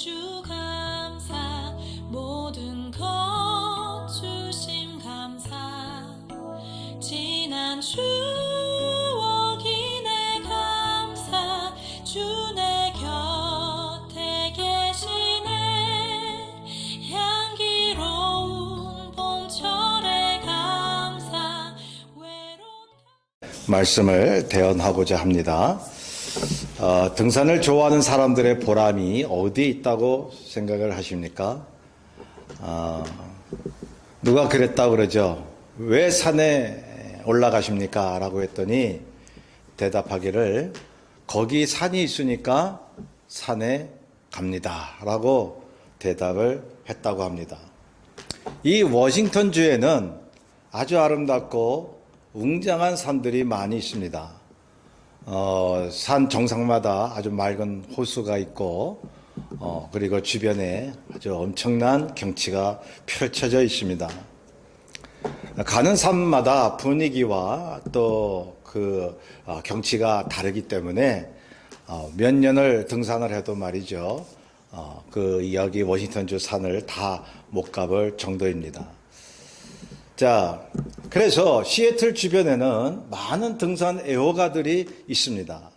주 감사 모든 것 주심 감사 지난 추억이네 감사 주 내 곁에 계시네 향기로운 봄철의 감사 외로운 말씀을 대언하고자 합니다. 등산을 좋아하는 사람들의 보람이 어디에 있다고 생각을 하십니까? 누가 그랬다고 그러죠? 왜 산에 올라가십니까? 라고 했더니 대답하기를 거기 산이 있으니까 산에 갑니다. 라고 대답을 했다고 합니다. 이 워싱턴주에는 아주 아름답고 웅장한 산들이 많이 있습니다. 산 정상마다 아주 맑은 호수가 있고, 그리고 주변에 아주 엄청난 경치가 펼쳐져 있습니다. 가는 산마다 분위기와 또 경치가 다르기 때문에, 몇 년을 등산을 해도 말이죠. 여기 워싱턴주 산을 다 못 가볼 정도입니다. 자, 그래서 시애틀 주변에는 많은 등산 애호가들이 있습니다.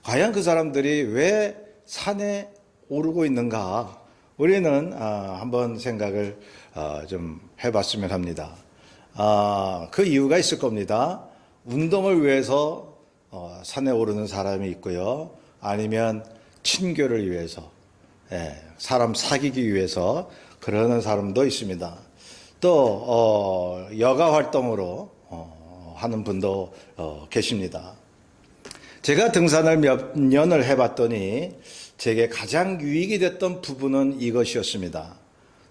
과연 그 사람들이 왜 산에 오르고 있는가? 우리는 한번 생각을 좀 해봤으면 합니다. 그 이유가 있을 겁니다. 운동을 위해서 산에 오르는 사람이 있고요. 아니면 친교를 위해서, 사람 사귀기 위해서 그러는 사람도 있습니다. 또 여가 활동으로 하는 분도 계십니다. 제가 등산을 몇 년을 해봤더니 제게 가장 유익이 됐던 부분은 이것이었습니다.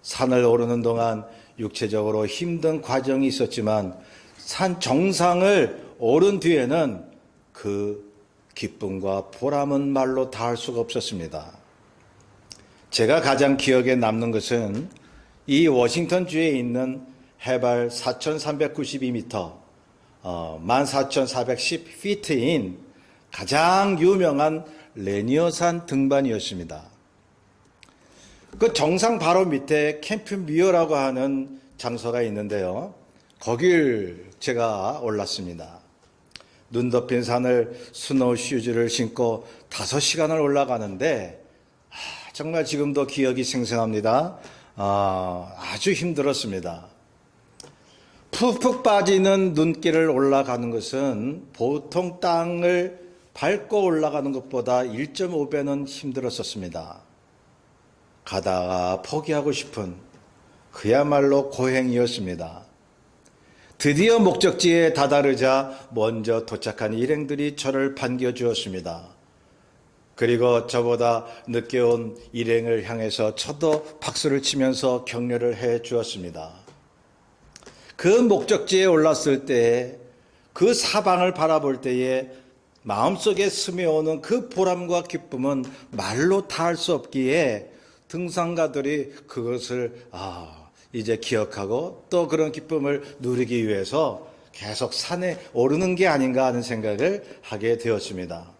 산을 오르는 동안 육체적으로 힘든 과정이 있었지만 산 정상을 오른 뒤에는 그 기쁨과 보람은 말로 다할 수가 없었습니다. 제가 가장 기억에 남는 것은 이 워싱턴주에 있는 해발 4,392m, 14,410피트인 가장 유명한 레니어산 등반이었습니다. 그 정상 바로 밑에 캠프 뮤어라고 하는 장소가 있는데요. 거길 제가 올랐습니다. 눈 덮인 산을 스노우 슈즈를 신고 5시간을 올라가는데 정말 지금도 기억이 생생합니다. 아주 힘들었습니다. 푹푹 빠지는 눈길을 올라가는 것은 보통 땅을 밟고 올라가는 것보다 1.5배는 힘들었었습니다. 가다가 포기하고 싶은 그야말로 고행이었습니다. 드디어 목적지에 다다르자 먼저 도착한 일행들이 저를 반겨주었습니다. 그리고 저보다 늦게 온 일행을 향해서 저도 박수를 치면서 격려를 해 주었습니다. 그 목적지에 올랐을 때 그 사방을 바라볼 때에 마음속에 스며오는 그 보람과 기쁨은 말로 다할 수 없기에 등산가들이 그것을 이제 기억하고 또 그런 기쁨을 누리기 위해서 계속 산에 오르는 게 아닌가 하는 생각을 하게 되었습니다.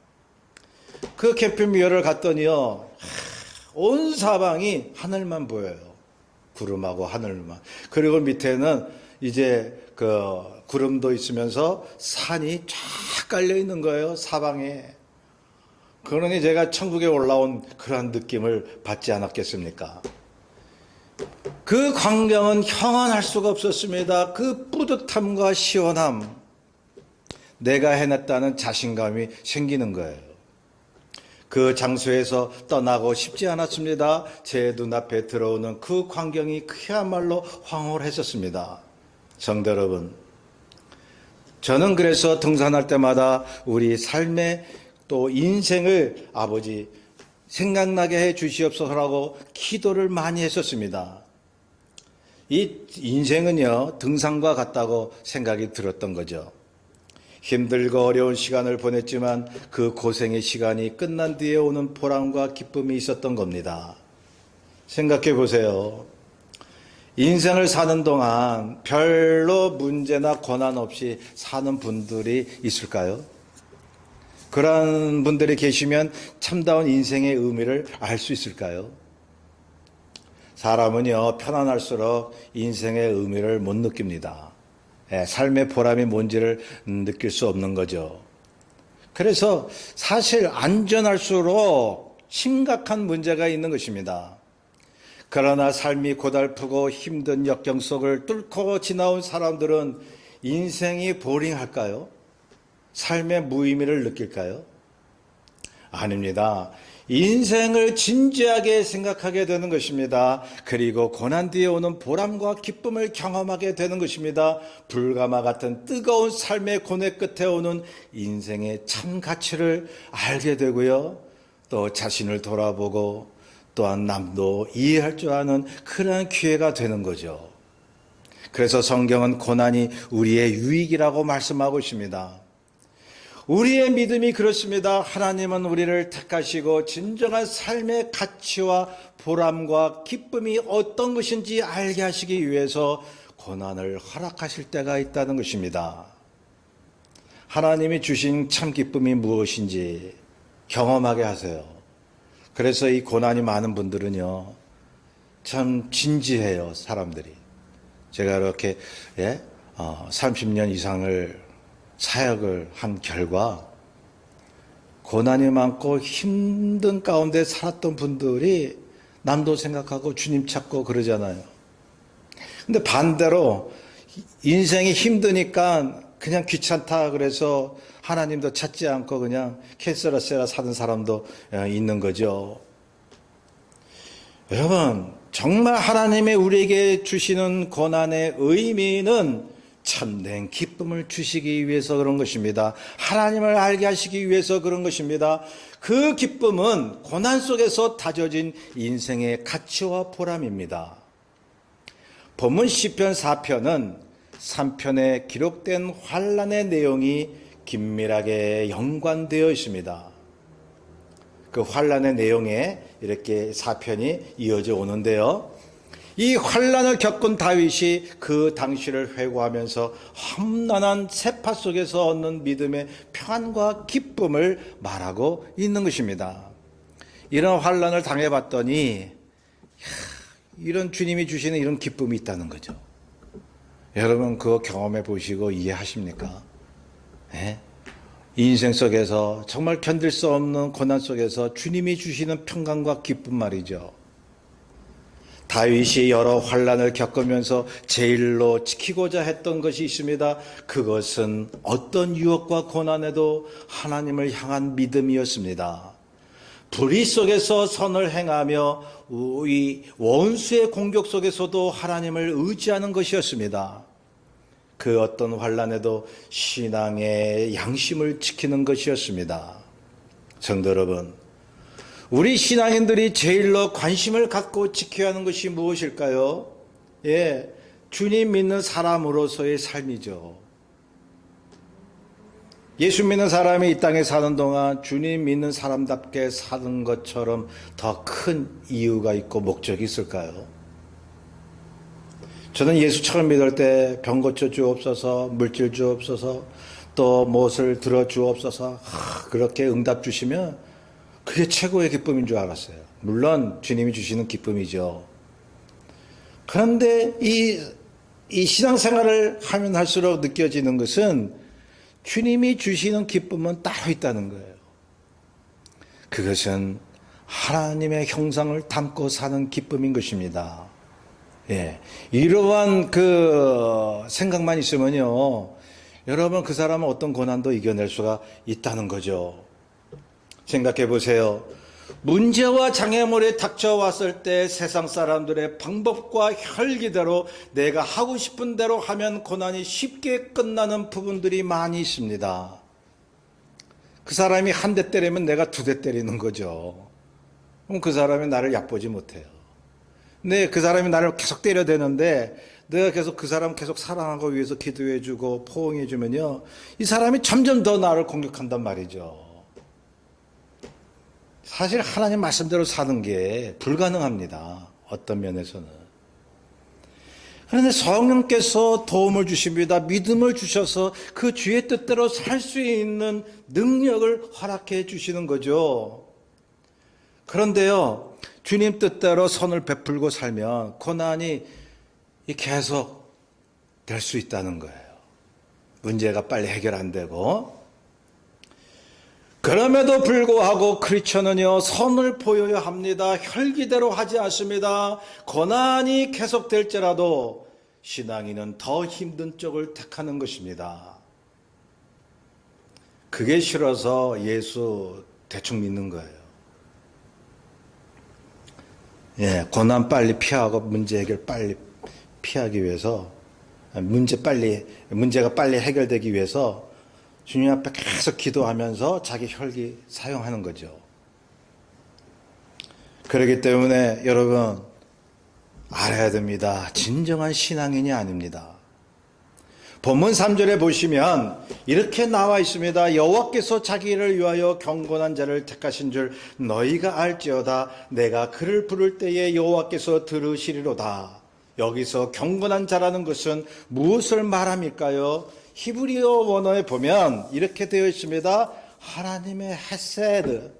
그 캠프 뮤어를 갔더니요, 온 사방이 하늘만 보여요. 구름하고 하늘만. 그리고 밑에는 이제 구름도 있으면서 산이 쫙 깔려 있는 거예요, 사방에. 그러니 제가 천국에 올라온 그러한 느낌을 받지 않았겠습니까? 그 광경은 형언할 수가 없었습니다. 그 뿌듯함과 시원함, 내가 해냈다는 자신감이 생기는 거예요. 그 장소에서 떠나고 싶지 않았습니다. 제 눈앞에 들어오는 그 광경이 그야말로 황홀했었습니다. 성도 여러분, 저는 그래서 등산할 때마다 우리 삶의 또 인생을 아버지 생각나게 해 주시옵소서라고 기도를 많이 했었습니다. 이 인생은요, 등산과 같다고 생각이 들었던 거죠. 힘들고 어려운 시간을 보냈지만 그 고생의 시간이 끝난 뒤에 오는 보람과 기쁨이 있었던 겁니다. 생각해 보세요. 인생을 사는 동안 별로 문제나 고난 없이 사는 분들이 있을까요? 그러한 분들이 계시면 참다운 인생의 의미를 알 수 있을까요? 사람은요, 편안할수록 인생의 의미를 못 느낍니다. 삶의 보람이 뭔지를 느낄 수 없는 거죠. 그래서 사실 안전할수록 심각한 문제가 있는 것입니다. 그러나 삶이 고달프고 힘든 역경 속을 뚫고 지나온 사람들은 인생이 보링할까요? 삶의 무의미를 느낄까요? 아닙니다. 인생을 진지하게 생각하게 되는 것입니다. 그리고 고난 뒤에 오는 보람과 기쁨을 경험하게 되는 것입니다. 불가마 같은 뜨거운 삶의 고뇌 끝에 오는 인생의 참 가치를 알게 되고요. 또 자신을 돌아보고 또한 남도 이해할 줄 아는 그러한 기회가 되는 거죠. 그래서 성경은 고난이 우리의 유익이라고 말씀하고 있습니다. 우리의 믿음이 그렇습니다. 하나님은 우리를 택하시고 진정한 삶의 가치와 보람과 기쁨이 어떤 것인지 알게 하시기 위해서 고난을 허락하실 때가 있다는 것입니다. 하나님이 주신 참 기쁨이 무엇인지 경험하게 하세요. 그래서 이 고난이 많은 분들은요, 참 진지해요, 사람들이. 제가 이렇게 30년 이상을 사역을 한 결과 고난이 많고 힘든 가운데 살았던 분들이 남도 생각하고 주님 찾고 그러잖아요. 근데 반대로 인생이 힘드니까 그냥 귀찮다 그래서 하나님도 찾지 않고 그냥 캐서라세라 사는 사람도 있는 거죠. 여러분, 정말 하나님이 우리에게 주시는 고난의 의미는 참된 기쁨을 주시기 위해서 그런 것입니다. 하나님을 알게 하시기 위해서 그런 것입니다. 그 기쁨은 고난 속에서 다져진 인생의 가치와 보람입니다. 본문 시편 4편은 3편에 기록된 환난의 내용이 긴밀하게 연관되어 있습니다. 그 환난의 내용에 이렇게 4편이 이어져 오는데요. 이 환난을 겪은 다윗이 그 당시를 회고하면서 험난한 세파 속에서 얻는 믿음의 평안과 기쁨을 말하고 있는 것입니다. 이런 환난을 당해봤더니 이런 주님이 주시는 이런 기쁨이 있다는 거죠. 여러분 그거 경험해 보시고 이해하십니까? 인생 속에서 정말 견딜 수 없는 고난 속에서 주님이 주시는 평강과 기쁨 말이죠. 다윗이 여러 환난을 겪으면서 제일로 지키고자 했던 것이 있습니다. 그것은 어떤 유혹과 고난에도 하나님을 향한 믿음이었습니다. 불의 속에서 선을 행하며 이 원수의 공격 속에서도 하나님을 의지하는 것이었습니다. 그 어떤 환난에도 신앙의 양심을 지키는 것이었습니다. 성도 여러분, 우리 신앙인들이 제일로 관심을 갖고 지켜야 하는 것이 무엇일까요? 주님 믿는 사람으로서의 삶이죠. 예수 믿는 사람이 이 땅에 사는 동안 주님 믿는 사람답게 사는 것처럼 더 큰 이유가 있고 목적이 있을까요? 저는 예수 처음 믿을 때 병 고쳐 주옵소서, 물질 주옵소서, 또 무엇을 들어 주옵소서, 그렇게 응답 주시면 그게 최고의 기쁨인 줄 알았어요. 물론 주님이 주시는 기쁨이죠. 그런데 이 신앙생활을 하면 할수록 느껴지는 것은 주님이 주시는 기쁨은 따로 있다는 거예요. 그것은 하나님의 형상을 담고 사는 기쁨인 것입니다. 이러한 그 생각만 있으면요, 여러분 그 사람은 어떤 고난도 이겨낼 수가 있다는 거죠. 생각해 보세요. 문제와 장애물이 닥쳐왔을 때 세상 사람들의 방법과 혈기대로 내가 하고 싶은 대로 하면 고난이 쉽게 끝나는 부분들이 많이 있습니다. 그 사람이 한 대 때리면 내가 2대 때리는 거죠. 그럼 그 사람이 나를 얕보지 못해요. 근데 그 사람이 나를 계속 때려대는데 내가 계속 그 사람 계속 사랑하기 위해서 기도해주고 포옹해주면요, 이 사람이 점점 더 나를 공격한단 말이죠. 사실 하나님 말씀대로 사는 게 불가능합니다. 어떤 면에서는. 그런데 성령께서 도움을 주십니다. 믿음을 주셔서 그 주의 뜻대로 살 수 있는 능력을 허락해 주시는 거죠. 그런데요, 주님 뜻대로 선을 베풀고 살면 고난이 계속 될 수 있다는 거예요. 문제가 빨리 해결 안 되고. 그럼에도 불구하고 크리스천은요, 선을 보여야 합니다. 혈기대로 하지 않습니다. 고난이 계속될지라도 신앙인은 더 힘든 쪽을 택하는 것입니다. 그게 싫어서 예수 대충 믿는 거예요. 예, 고난 빨리 피하고 문제 해결 빨리 피하기 위해서, 문제가 빨리 해결되기 위해서 주님 앞에 계속 기도하면서 자기 혈기 사용하는 거죠. 그렇기 때문에 여러분 알아야 됩니다. 진정한 신앙인이 아닙니다. 본문 3절에 보시면 이렇게 나와 있습니다. 여호와께서 자기를 위하여 경건한 자를 택하신 줄 너희가 알지어다. 내가 그를 부를 때에 여호와께서 들으시리로다. 여기서 경건한 자라는 것은 무엇을 말합니까요? 히브리어 원어에 보면 이렇게 되어 있습니다. 하나님의 헤세드,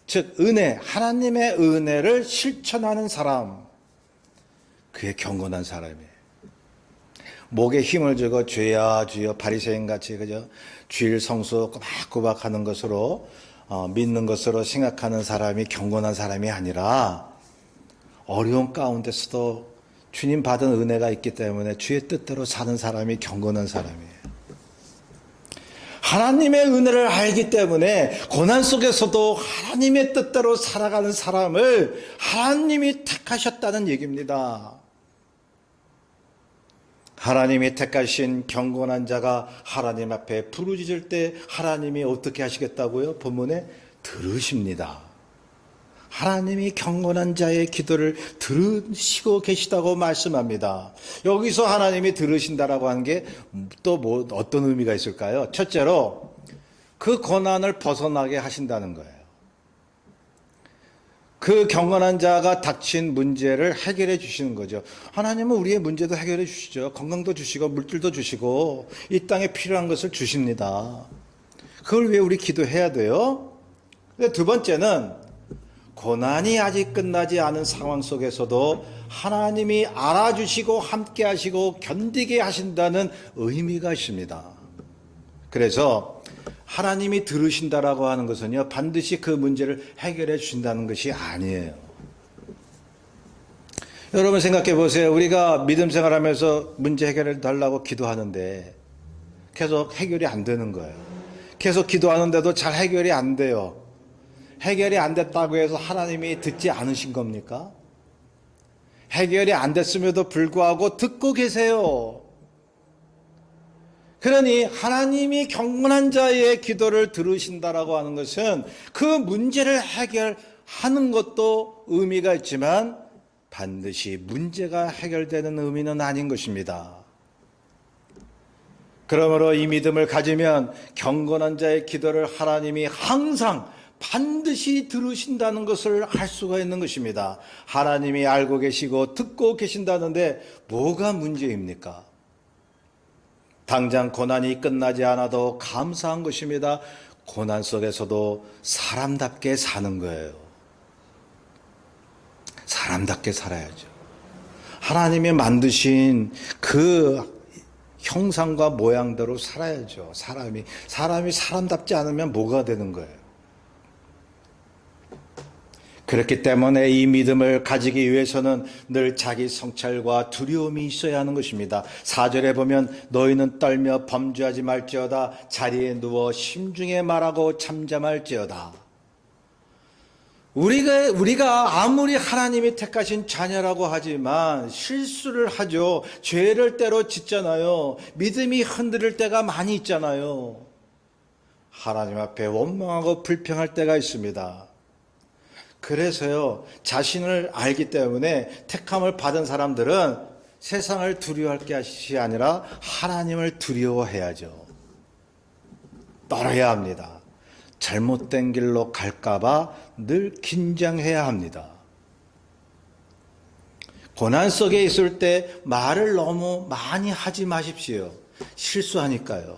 즉 은혜, 하나님의 은혜를 실천하는 사람, 그게 경건한 사람이에요. 목에 힘을 주고 주여 주여 바리새인같이 그죠? 주일 성수 꼬박꼬박 하는 것으로 믿는 것으로 생각하는 사람이 경건한 사람이 아니라 어려운 가운데서도 주님 받은 은혜가 있기 때문에 주의 뜻대로 사는 사람이 경건한 사람이에요. 하나님의 은혜를 알기 때문에 고난 속에서도 하나님의 뜻대로 살아가는 사람을 하나님이 택하셨다는 얘기입니다. 하나님이 택하신 경건한 자가 하나님 앞에 부르짖을 때 하나님이 어떻게 하시겠다고요? 본문에 들으십니다. 하나님이 경건한 자의 기도를 들으시고 계시다고 말씀합니다. 여기서 하나님이 들으신다라고 하는 게 또 어떤 의미가 있을까요? 첫째로 그 고난을 벗어나게 하신다는 거예요. 그 경건한 자가 닥친 문제를 해결해 주시는 거죠. 하나님은 우리의 문제도 해결해 주시죠. 건강도 주시고 물질도 주시고 이 땅에 필요한 것을 주십니다. 그걸 위해 우리 기도해야 돼요. 근데 두 번째는 고난이 아직 끝나지 않은 상황 속에서도 하나님이 알아주시고 함께 하시고 견디게 하신다는 의미가 있습니다. 그래서 하나님이 들으신다라고 하는 것은요, 반드시 그 문제를 해결해 주신다는 것이 아니에요. 여러분 생각해 보세요. 우리가 믿음 생활하면서 문제 해결해 달라고 기도하는데 계속 해결이 안 되는 거예요. 계속 기도하는데도 잘 해결이 안 돼요. 해결이 안 됐다고 해서 하나님이 듣지 않으신 겁니까? 해결이 안 됐음에도 불구하고 듣고 계세요. 그러니 하나님이 경건한 자의 기도를 들으신다라고 하는 것은 그 문제를 해결하는 것도 의미가 있지만 반드시 문제가 해결되는 의미는 아닌 것입니다. 그러므로 이 믿음을 가지면 경건한 자의 기도를 하나님이 항상 반드시 들으신다는 것을 알 수가 있는 것입니다. 하나님이 알고 계시고 듣고 계신다는데 뭐가 문제입니까? 당장 고난이 끝나지 않아도 감사한 것입니다. 고난 속에서도 사람답게 사는 거예요. 사람답게 살아야죠. 하나님이 만드신 그 형상과 모양대로 살아야죠. 사람이 사람답지 않으면 뭐가 되는 거예요? 그렇기 때문에 이 믿음을 가지기 위해서는 늘 자기 성찰과 두려움이 있어야 하는 것입니다. 4절에 보면 너희는 떨며 범죄하지 말지어다. 자리에 누워 심중에 말하고 잠잠할지어다. 우리가 아무리 하나님이 택하신 자녀라고 하지만 실수를 하죠. 죄를 때로 짓잖아요. 믿음이 흔들릴 때가 많이 있잖아요. 하나님 앞에 원망하고 불평할 때가 있습니다. 그래서요, 자신을 알기 때문에 택함을 받은 사람들은 세상을 두려워할 것이 아니라 하나님을 두려워해야죠. 떨어야 합니다. 잘못된 길로 갈까봐 늘 긴장해야 합니다. 고난 속에 있을 때 말을 너무 많이 하지 마십시오. 실수하니까요.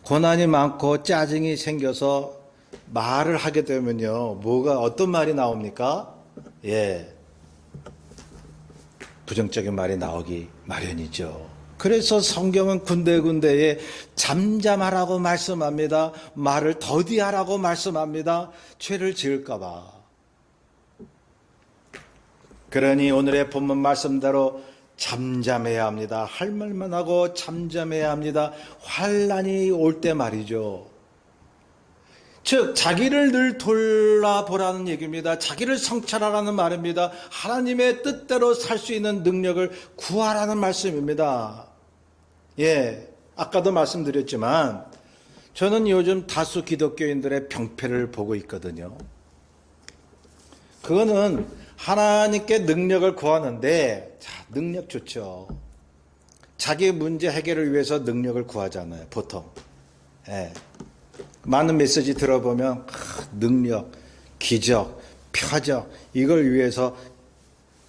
고난이 많고 짜증이 생겨서 말을 하게 되면요. 어떤 말이 나옵니까? 예. 부정적인 말이 나오기 마련이죠. 그래서 성경은 군데군데에 잠잠하라고 말씀합니다. 말을 더디하라고 말씀합니다. 죄를 지을까봐. 그러니 오늘의 본문 말씀대로 잠잠해야 합니다. 할 말만 하고 잠잠해야 합니다. 환난이 올 때 말이죠. 즉 자기를 늘 돌아보라는 얘기입니다. 자기를 성찰하라는 말입니다. 하나님의 뜻대로 살 수 있는 능력을 구하라는 말씀입니다. 예, 아까도 말씀드렸지만 저는 요즘 다수 기독교인들의 병폐를 보고 있거든요. 그거는 하나님께 능력을 구하는데, 자, 능력 좋죠. 자기 문제 해결을 위해서 능력을 구하잖아요, 보통. 예. 많은 메시지 들어보면 능력, 기적, 표적 이걸 위해서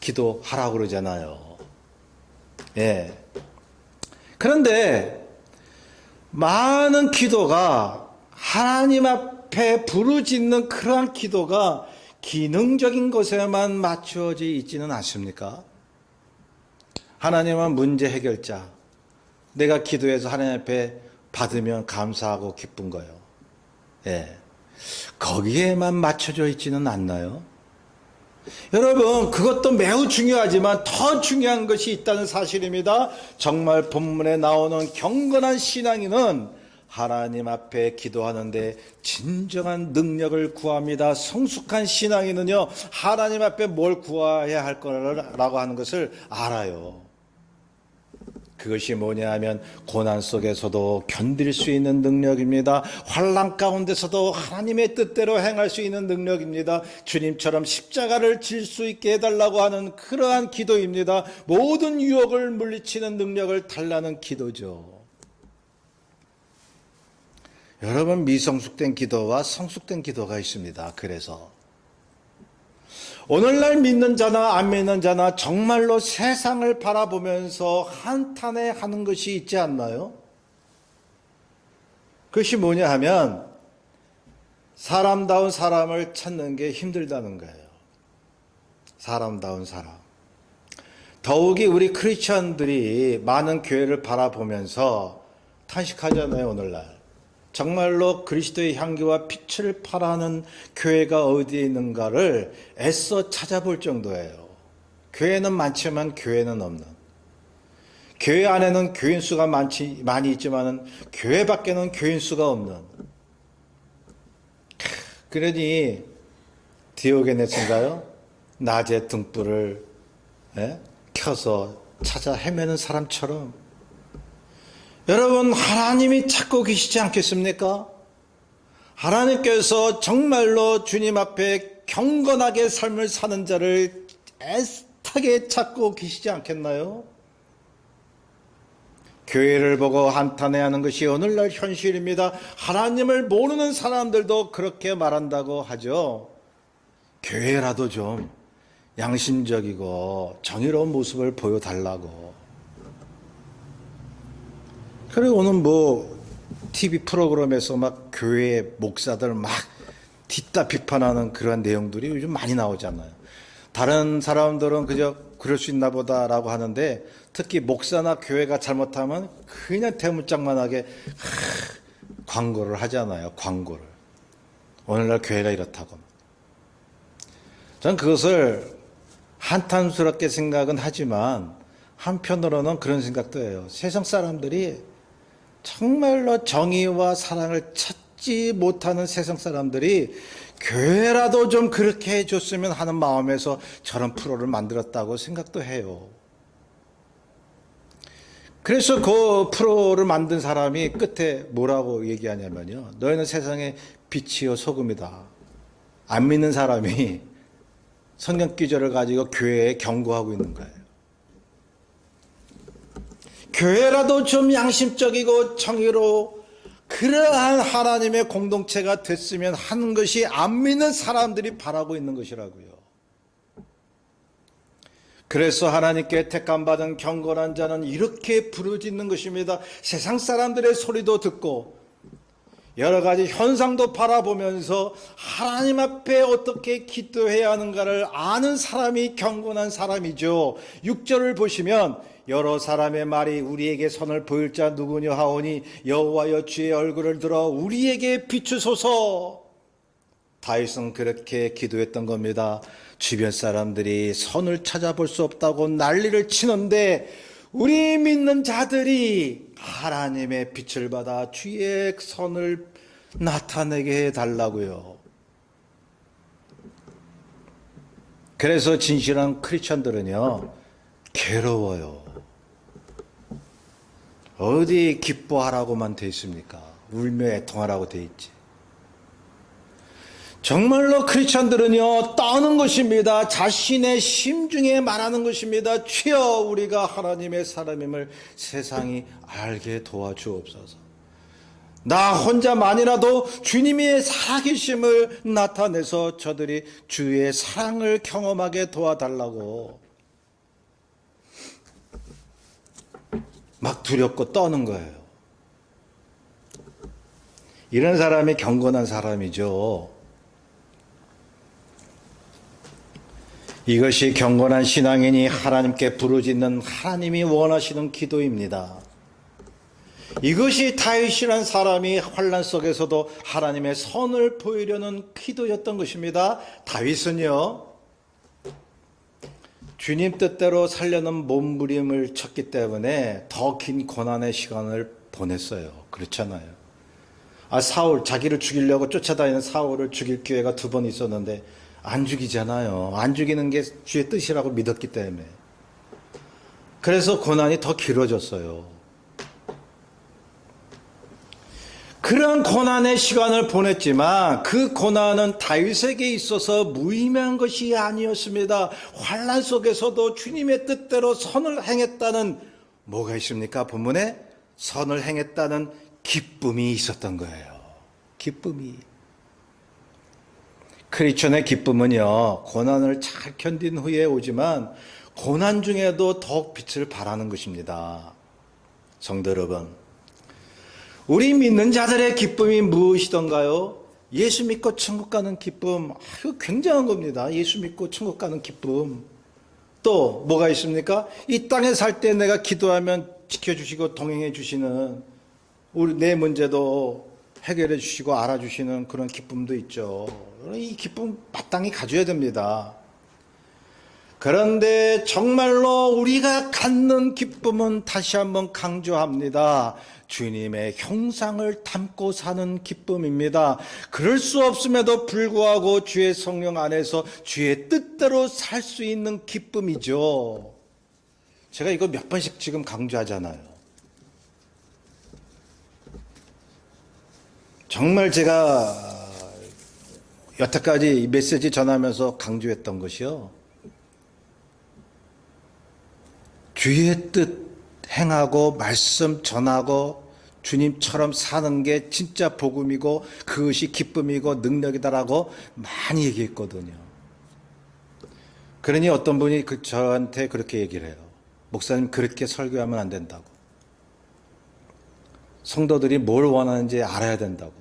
기도하라고 그러잖아요. 예. 그런데 많은 기도가 하나님 앞에 부르짖는 그러한 기도가 기능적인 것에만 맞추어져 있지는 않습니까? 하나님은 문제 해결자. 내가 기도해서 하나님 앞에 받으면 감사하고 기쁜 거예요. 예. 거기에만 맞춰져 있지는 않나요? 여러분, 그것도 매우 중요하지만 더 중요한 것이 있다는 사실입니다. 정말 본문에 나오는 경건한 신앙인은 하나님 앞에 기도하는데 진정한 능력을 구합니다. 성숙한 신앙인은요, 하나님 앞에 뭘 구해야 할 거라고 하는 것을 알아요. 그것이 뭐냐 하면 고난 속에서도 견딜 수 있는 능력입니다. 환난 가운데서도 하나님의 뜻대로 행할 수 있는 능력입니다. 주님처럼 십자가를 질 수 있게 해달라고 하는 그러한 기도입니다. 모든 유혹을 물리치는 능력을 달라는 기도죠. 여러분, 미성숙된 기도와 성숙된 기도가 있습니다. 그래서 오늘날 믿는 자나 안 믿는 자나 정말로 세상을 바라보면서 한탄해하는 것이 있지 않나요? 그것이 뭐냐 하면 사람다운 사람을 찾는 게 힘들다는 거예요. 사람다운 사람. 더욱이 우리 크리스천들이 많은 교회를 바라보면서 탄식하잖아요, 오늘날. 정말로 그리스도의 향기와 빛을 발하는 교회가 어디에 있는가를 애써 찾아볼 정도예요. 교회는 많지만 교회는 없는. 교회 안에는 교인 수가 많이 있지만 교회 밖에는 교인 수가 없는. 그러니 디오게네스인가요? 낮에 등불을 켜서 찾아 헤매는 사람처럼 여러분, 하나님이 찾고 계시지 않겠습니까? 하나님께서 정말로 주님 앞에 경건하게 삶을 사는 자를 애타게 찾고 계시지 않겠나요? 교회를 보고 한탄해하는 것이 오늘날 현실입니다. 하나님을 모르는 사람들도 그렇게 말한다고 하죠. 교회라도 좀 양심적이고 정의로운 모습을 보여달라고. 그리고 오늘 TV 프로그램에서 막 교회 목사들 막 뒷다 비판하는 그런 내용들이 요즘 많이 나오잖아요. 다른 사람들은 그저 그럴 수 있나 보다라고 하는데 특히 목사나 교회가 잘못하면 그냥 대문짝만하게 광고를 하잖아요. 광고를. 오늘날 교회가 이렇다고. 저는 그것을 한탄스럽게 생각은 하지만 한편으로는 그런 생각도 해요. 세상 사람들이 정말로 정의와 사랑을 찾지 못하는 세상 사람들이 교회라도 좀 그렇게 해줬으면 하는 마음에서 저런 프로를 만들었다고 생각도 해요. 그래서 그 프로를 만든 사람이 끝에 뭐라고 얘기하냐면요. 너희는 세상의 빛이요 소금이다. 안 믿는 사람이 성경 기절을 가지고 교회에 경고하고 있는 거예요. 교회라도 좀 양심적이고 정의로 그러한 하나님의 공동체가 됐으면 하는 것이 안 믿는 사람들이 바라고 있는 것이라고요. 그래서 하나님께 택함받은 경건한 자는 이렇게 부르짖는 것입니다. 세상 사람들의 소리도 듣고 여러 가지 현상도 바라보면서 하나님 앞에 어떻게 기도해야 하는가를 아는 사람이 경건한 사람이죠. 6절을 보시면 여러 사람의 말이 우리에게 선을 보일 자 누구냐 하오니 여호와여 주의 얼굴을 들어 우리에게 비추소서. 다윗은 그렇게 기도했던 겁니다. 주변 사람들이 선을 찾아볼 수 없다고 난리를 치는데 우리 믿는 자들이 하나님의 빛을 받아 주의 선을 나타내게 해달라고요. 그래서 진실한 크리스천들은요, 괴로워요. 어디 기뻐하라고만 돼 있습니까? 울며 애통하라고 돼 있지. 정말로 크리스천들은요, 떠는 것입니다. 자신의 심중에 말하는 것입니다. 주여 우리가 하나님의 사람임을 세상이 알게 도와주옵소서. 나 혼자만이라도 주님의 살아계심을 나타내서 저들이 주의 사랑을 경험하게 도와달라고 막 두렵고 떠는 거예요. 이런 사람이 경건한 사람이죠. 이것이 경건한 신앙인이 하나님께 부르짖는 하나님이 원하시는 기도입니다. 이것이 다윗이라는 사람이 환난 속에서도 하나님의 선을 보이려는 기도였던 것입니다. 다윗은요, 주님 뜻대로 살려는 몸부림을 쳤기 때문에 더 긴 고난의 시간을 보냈어요. 그렇잖아요. 사울, 자기를 죽이려고 쫓아다니는 사울을 죽일 기회가 2번 있었는데 안 죽이잖아요. 안 죽이는 게 주의 뜻이라고 믿었기 때문에. 그래서 고난이 더 길어졌어요. 그런 고난의 시간을 보냈지만 그 고난은 다윗에게 있어서 무의미한 것이 아니었습니다. 환난 속에서도 주님의 뜻대로 선을 행했다는 뭐가 있습니까? 본문에 선을 행했다는 기쁨이 있었던 거예요. 기쁨이. 크리스천의 기쁨은요, 고난을 잘 견딘 후에 오지만 고난 중에도 더욱 빛을 발하는 것입니다. 성도 여러분, 우리 믿는 자들의 기쁨이 무엇이던가요? 예수 믿고 천국 가는 기쁨. 이거 굉장한 겁니다. 예수 믿고 천국 가는 기쁨. 또 뭐가 있습니까? 이 땅에 살 때 내가 기도하면 지켜주시고 동행해 주시는, 내 문제도 해결해 주시고 알아주시는 그런 기쁨도 있죠. 이 기쁨 마땅히 가져야 됩니다. 그런데 정말로 우리가 갖는 기쁨은 다시 한번 강조합니다. 주님의 형상을 담고 사는 기쁨입니다. 그럴 수 없음에도 불구하고 주의 성령 안에서 주의 뜻대로 살 수 있는 기쁨이죠. 제가 이거 몇 번씩 지금 강조하잖아요. 정말 제가 여태까지 이 메시지 전하면서 강조했던 것이요, 주의 뜻 행하고 말씀 전하고 주님처럼 사는 게 진짜 복음이고 그것이 기쁨이고 능력이다라고 많이 얘기했거든요. 그러니 어떤 분이 저한테 그렇게 얘기를 해요. 목사님, 그렇게 설교하면 안 된다고. 성도들이 뭘 원하는지 알아야 된다고.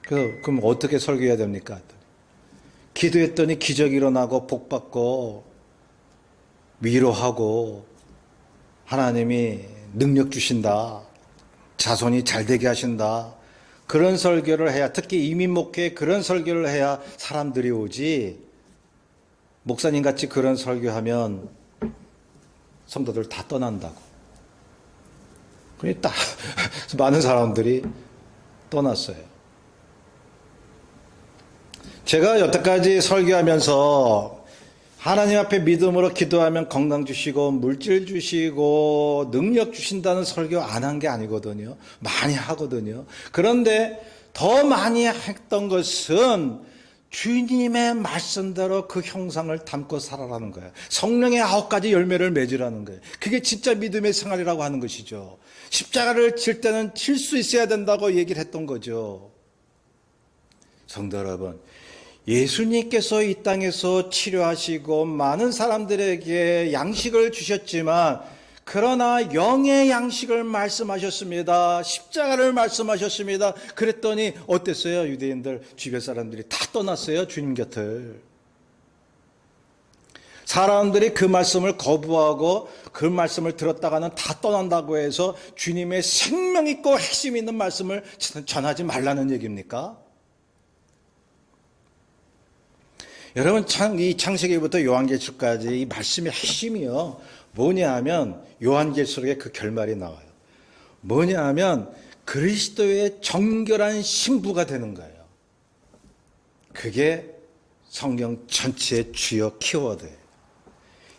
그럼 어떻게 설교해야 됩니까? 기도했더니 기적이 일어나고 복받고 위로하고 하나님이 능력 주신다, 자손이 잘 되게 하신다, 그런 설교를 해야, 특히 이민 목회에 그런 설교를 해야 사람들이 오지, 목사님 같이 그런 설교하면 성도들 다 떠난다고. 그러니까 많은 사람들이 떠났어요. 제가 여태까지 설교하면서 하나님 앞에 믿음으로 기도하면 건강 주시고 물질 주시고 능력 주신다는 설교 안 한 게 아니거든요. 많이 하거든요. 그런데 더 많이 했던 것은 주님의 말씀대로 그 형상을 담고 살아라는 거예요. 성령의 9가지 열매를 맺으라는 거예요. 그게 진짜 믿음의 생활이라고 하는 것이죠. 십자가를 질 때는 질 수 있어야 된다고 얘기를 했던 거죠. 성도 여러분, 예수님께서 이 땅에서 치료하시고 많은 사람들에게 양식을 주셨지만 그러나 영의 양식을 말씀하셨습니다. 십자가를 말씀하셨습니다. 그랬더니 어땠어요? 유대인들 주변 사람들이 다 떠났어요. 주님 곁을. 사람들이 그 말씀을 거부하고 그 말씀을 들었다가는 다 떠난다고 해서 주님의 생명 있고 핵심 있는 말씀을 전하지 말라는 얘기입니까? 여러분, 이 창세기부터 요한계시록까지 이 말씀의 핵심이요. 뭐냐 하면 요한계시록에 그 결말이 나와요. 뭐냐 하면 그리스도의 정결한 신부가 되는 거예요. 그게 성경 전체의 주요 키워드예요.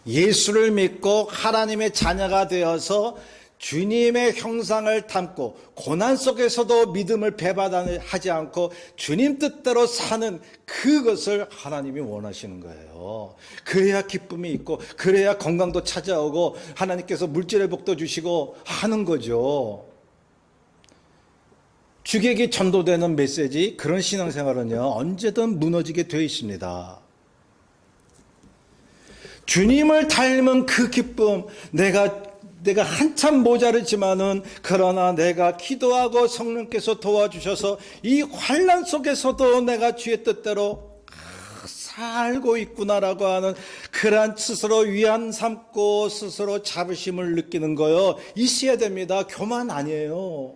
예수를 믿고 하나님의 자녀가 되어서 주님의 형상을 담고 고난 속에서도 믿음을 배반하지 않고 주님 뜻대로 사는 그것을 하나님이 원하시는 거예요. 그래야 기쁨이 있고 그래야 건강도 찾아오고 하나님께서 물질의 복도 주시고 하는 거죠. 주객이 전도되는 메시지, 그런 신앙생활은요 언제든 무너지게 되어 있습니다. 주님을 닮은 그 기쁨, 내가 한참 모자르지만은 그러나 내가 기도하고 성령께서 도와주셔서 이 환난 속에서도 내가 주의 뜻대로 살고 있구나라고 하는 그러한 스스로 위안 삼고 스스로 자부심을 느끼는 거요. 있어야 됩니다. 교만 아니에요.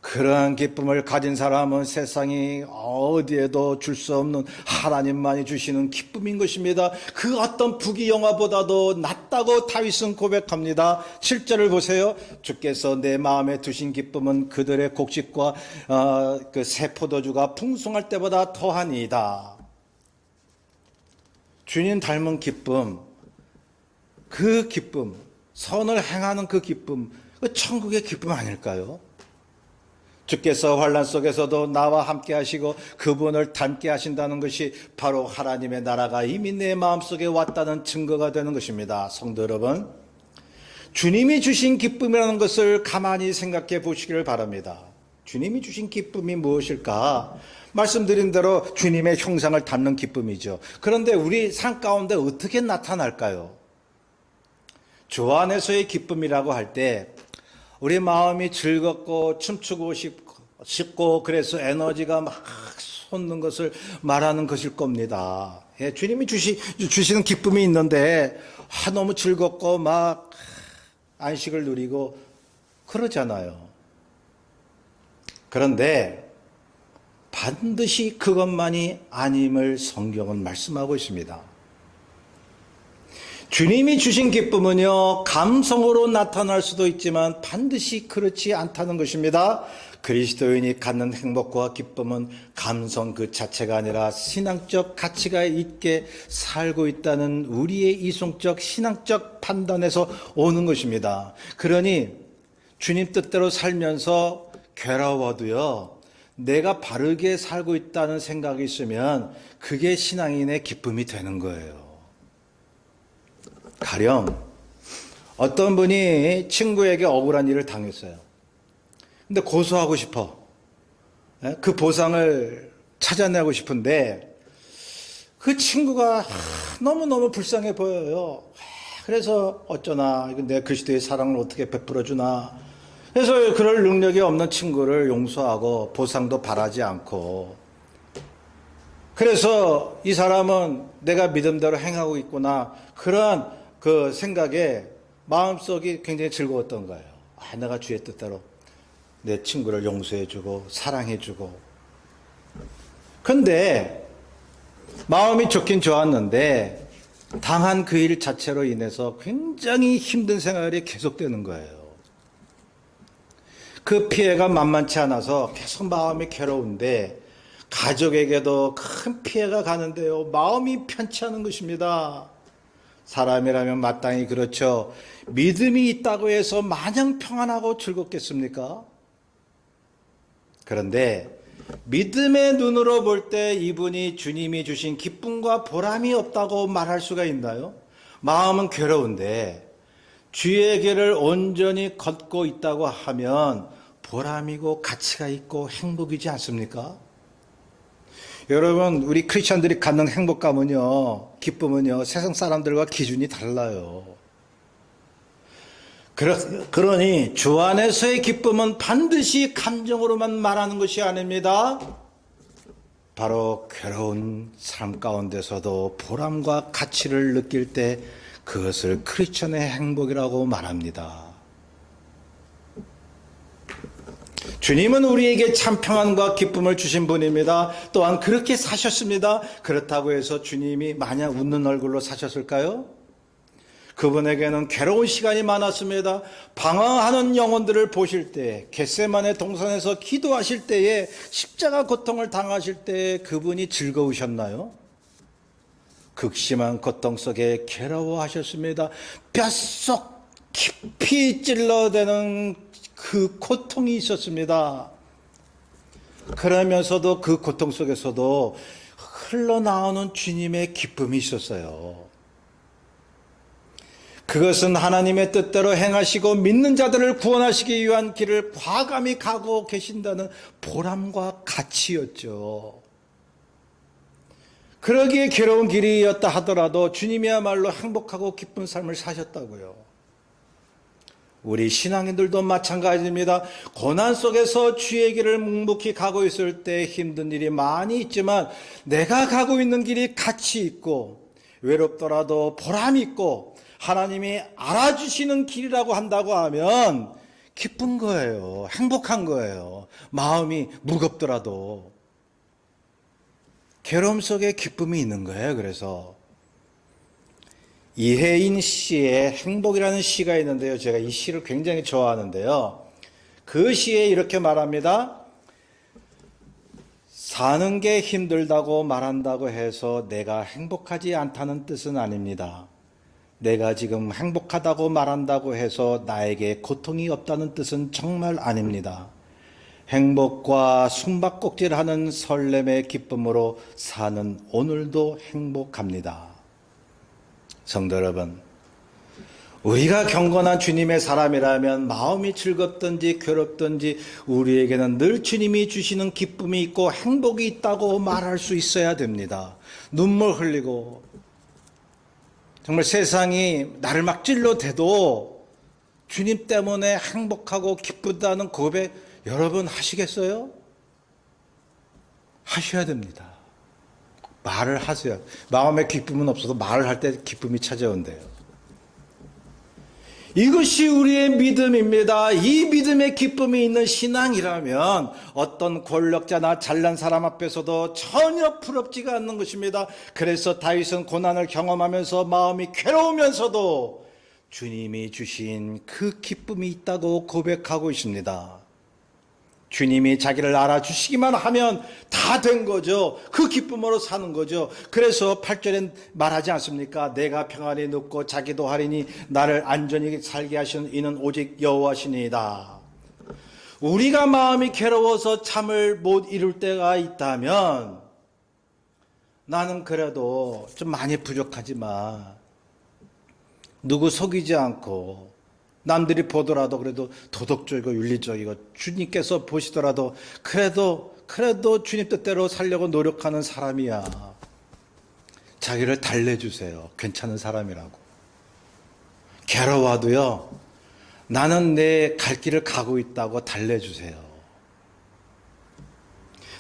그러한 기쁨을 가진 사람은 세상이 어디에도 줄 수 없는 하나님만이 주시는 기쁨인 것입니다. 그 어떤 부귀영화보다도 낫다고 다윗은 고백합니다. 7절을 보세요. 주께서 내 마음에 두신 기쁨은 그들의 곡식과 그 새 포도주가 풍성할 때보다 더하니이다. 주님 닮은 기쁨, 그 기쁨, 선을 행하는 그 기쁨, 그 천국의 기쁨 아닐까요? 주께서 환난 속에서도 나와 함께 하시고 그분을 닮게 하신다는 것이 바로 하나님의 나라가 이미 내 마음속에 왔다는 증거가 되는 것입니다. 성도 여러분, 주님이 주신 기쁨이라는 것을 가만히 생각해 보시기를 바랍니다. 주님이 주신 기쁨이 무엇일까? 말씀드린 대로 주님의 형상을 담는 기쁨이죠. 그런데 우리 삶 가운데 어떻게 나타날까요? 주 안에서의 기쁨이라고 할 때 우리 마음이 즐겁고 춤추고 싶고 그래서 에너지가 막 솟는 것을 말하는 것일 겁니다. 예, 주님이 주시는 기쁨이 있는데 너무 즐겁고 막 안식을 누리고 그러잖아요. 그런데 반드시 그것만이 아님을 성경은 말씀하고 있습니다. 주님이 주신 기쁨은요, 감성으로 나타날 수도 있지만 반드시 그렇지 않다는 것입니다. 그리스도인이 갖는 행복과 기쁨은 감성 그 자체가 아니라 신앙적 가치가 있게 살고 있다는 우리의 이성적 신앙적 판단에서 오는 것입니다. 그러니 주님 뜻대로 살면서 괴로워도요, 내가 바르게 살고 있다는 생각이 있으면 그게 신앙인의 기쁨이 되는 거예요. 가령 어떤 분이 친구에게 억울한 일을 당했어요. 근데 고소하고 싶어. 그 보상을 찾아내고 싶은데 그 친구가 너무너무 불쌍해 보여요. 그래서 어쩌나 내 그리스도의 사랑을 어떻게 베풀어 주나. 그래서 그럴 능력이 없는 친구를 용서하고 보상도 바라지 않고, 그래서 이 사람은 내가 믿음대로 행하고 있구나, 그러한 그 생각에 마음속이 굉장히 즐거웠던 거예요. 내가 주의 뜻대로 내 친구를 용서해주고 사랑해주고. 근데 마음이 좋긴 좋았는데 당한 그 일 자체로 인해서 굉장히 힘든 생활이 계속되는 거예요. 그 피해가 만만치 않아서 계속 마음이 괴로운데 가족에게도 큰 피해가 가는데요, 마음이 편치 않은 것입니다. 사람이라면 마땅히 그렇죠. 믿음이 있다고 해서 마냥 평안하고 즐겁겠습니까? 그런데 믿음의 눈으로 볼 때 이분이 주님이 주신 기쁨과 보람이 없다고 말할 수가 있나요? 마음은 괴로운데 주의 길을 온전히 걷고 있다고 하면 보람이고 가치가 있고 행복이지 않습니까? 여러분, 우리 크리스천들이 갖는 행복감은요, 기쁨은요, 세상 사람들과 기준이 달라요. 그러니 주 안에서의 기쁨은 반드시 감정으로만 말하는 것이 아닙니다. 바로 괴로운 삶 가운데서도 보람과 가치를 느낄 때 그것을 크리스천의 행복이라고 말합니다. 주님은 우리에게 참 평안과 기쁨을 주신 분입니다. 또한 그렇게 사셨습니다. 그렇다고 해서 주님이 마냥 웃는 얼굴로 사셨을까요? 그분에게는 괴로운 시간이 많았습니다. 방황하는 영혼들을 보실 때, 겟세마네 동산에서 기도하실 때에, 십자가 고통을 당하실 때에 그분이 즐거우셨나요? 극심한 고통 속에 괴로워하셨습니다. 뼛속 깊이 찔러대는 그 고통이 있었습니다. 그러면서도 그 고통 속에서도 흘러나오는 주님의 기쁨이 있었어요. 그것은 하나님의 뜻대로 행하시고 믿는 자들을 구원하시기 위한 길을 과감히 가고 계신다는 보람과 가치였죠. 그러기에 괴로운 길이었다 하더라도 주님이야말로 행복하고 기쁜 삶을 사셨다고요. 우리 신앙인들도 마찬가지입니다. 고난 속에서 주의 길을 묵묵히 가고 있을 때 힘든 일이 많이 있지만 내가 가고 있는 길이 가치 있고 외롭더라도 보람 있고 하나님이 알아주시는 길이라고 한다고 하면 기쁜 거예요. 행복한 거예요. 마음이 무겁더라도 괴로움 속에 기쁨이 있는 거예요. 그래서 이혜인 씨의 행복이라는 시가 있는데요. 제가 이 시를 굉장히 좋아하는데요. 그 시에 이렇게 말합니다. 사는 게 힘들다고 말한다고 해서 내가 행복하지 않다는 뜻은 아닙니다. 내가 지금 행복하다고 말한다고 해서 나에게 고통이 없다는 뜻은 정말 아닙니다. 행복과 숨바꼭질하는 설렘의 기쁨으로 사는 오늘도 행복합니다. 성도 여러분, 우리가 경건한 주님의 사람이라면 마음이 즐겁든지 괴롭든지 우리에게는 늘 주님이 주시는 기쁨이 있고 행복이 있다고 말할 수 있어야 됩니다. 눈물 흘리고 정말 세상이 나를 막 찔러대도 주님 때문에 행복하고 기쁘다는 고백 여러분 하시겠어요? 하셔야 됩니다. 말을 하세요. 마음에 기쁨은 없어도 말을 할 때 기쁨이 찾아온대요. 이것이 우리의 믿음입니다. 이 믿음의 기쁨이 있는 신앙이라면 어떤 권력자나 잘난 사람 앞에서도 전혀 부럽지가 않는 것입니다. 그래서 다윗은 고난을 경험하면서 마음이 괴로우면서도 주님이 주신 그 기쁨이 있다고 고백하고 있습니다. 주님이 자기를 알아주시기만 하면 다 된 거죠. 그 기쁨으로 사는 거죠. 그래서 8절에 말하지 않습니까? 내가 평안히 눕고 자기도 하리니 나를 안전히 살게 하시는 이는 오직 여호와시니이다. 우리가 마음이 괴로워서 잠을 못 이룰 때가 있다면 나는 그래도 좀 많이 부족하지만 누구 속이지 않고 남들이 보더라도 그래도 도덕적이고 윤리적이고 주님께서 보시더라도 그래도 주님 뜻대로 살려고 노력하는 사람이야. 자기를 달래주세요. 괜찮은 사람이라고. 괴로워도요. 나는 내 갈 길을 가고 있다고 달래주세요.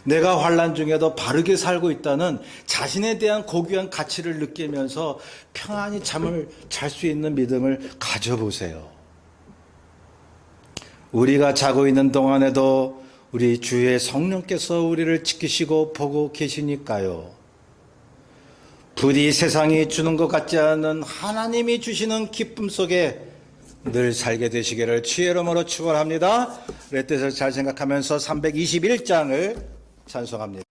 내가 환난 중에도 바르게 살고 있다는 자신에 대한 고귀한 가치를 느끼면서 평안히 잠을 잘 수 있는 믿음을 가져보세요. 우리가 자고 있는 동안에도 우리 주의 성령께서 우리를 지키시고 보고 계시니까요. 부디 세상이 주는 것 같지 않은 하나님이 주시는 기쁨 속에 늘 살게 되시기를 주의 이름으로 축원합니다. 그때서 잘 생각하면서 321장을 찬송합니다.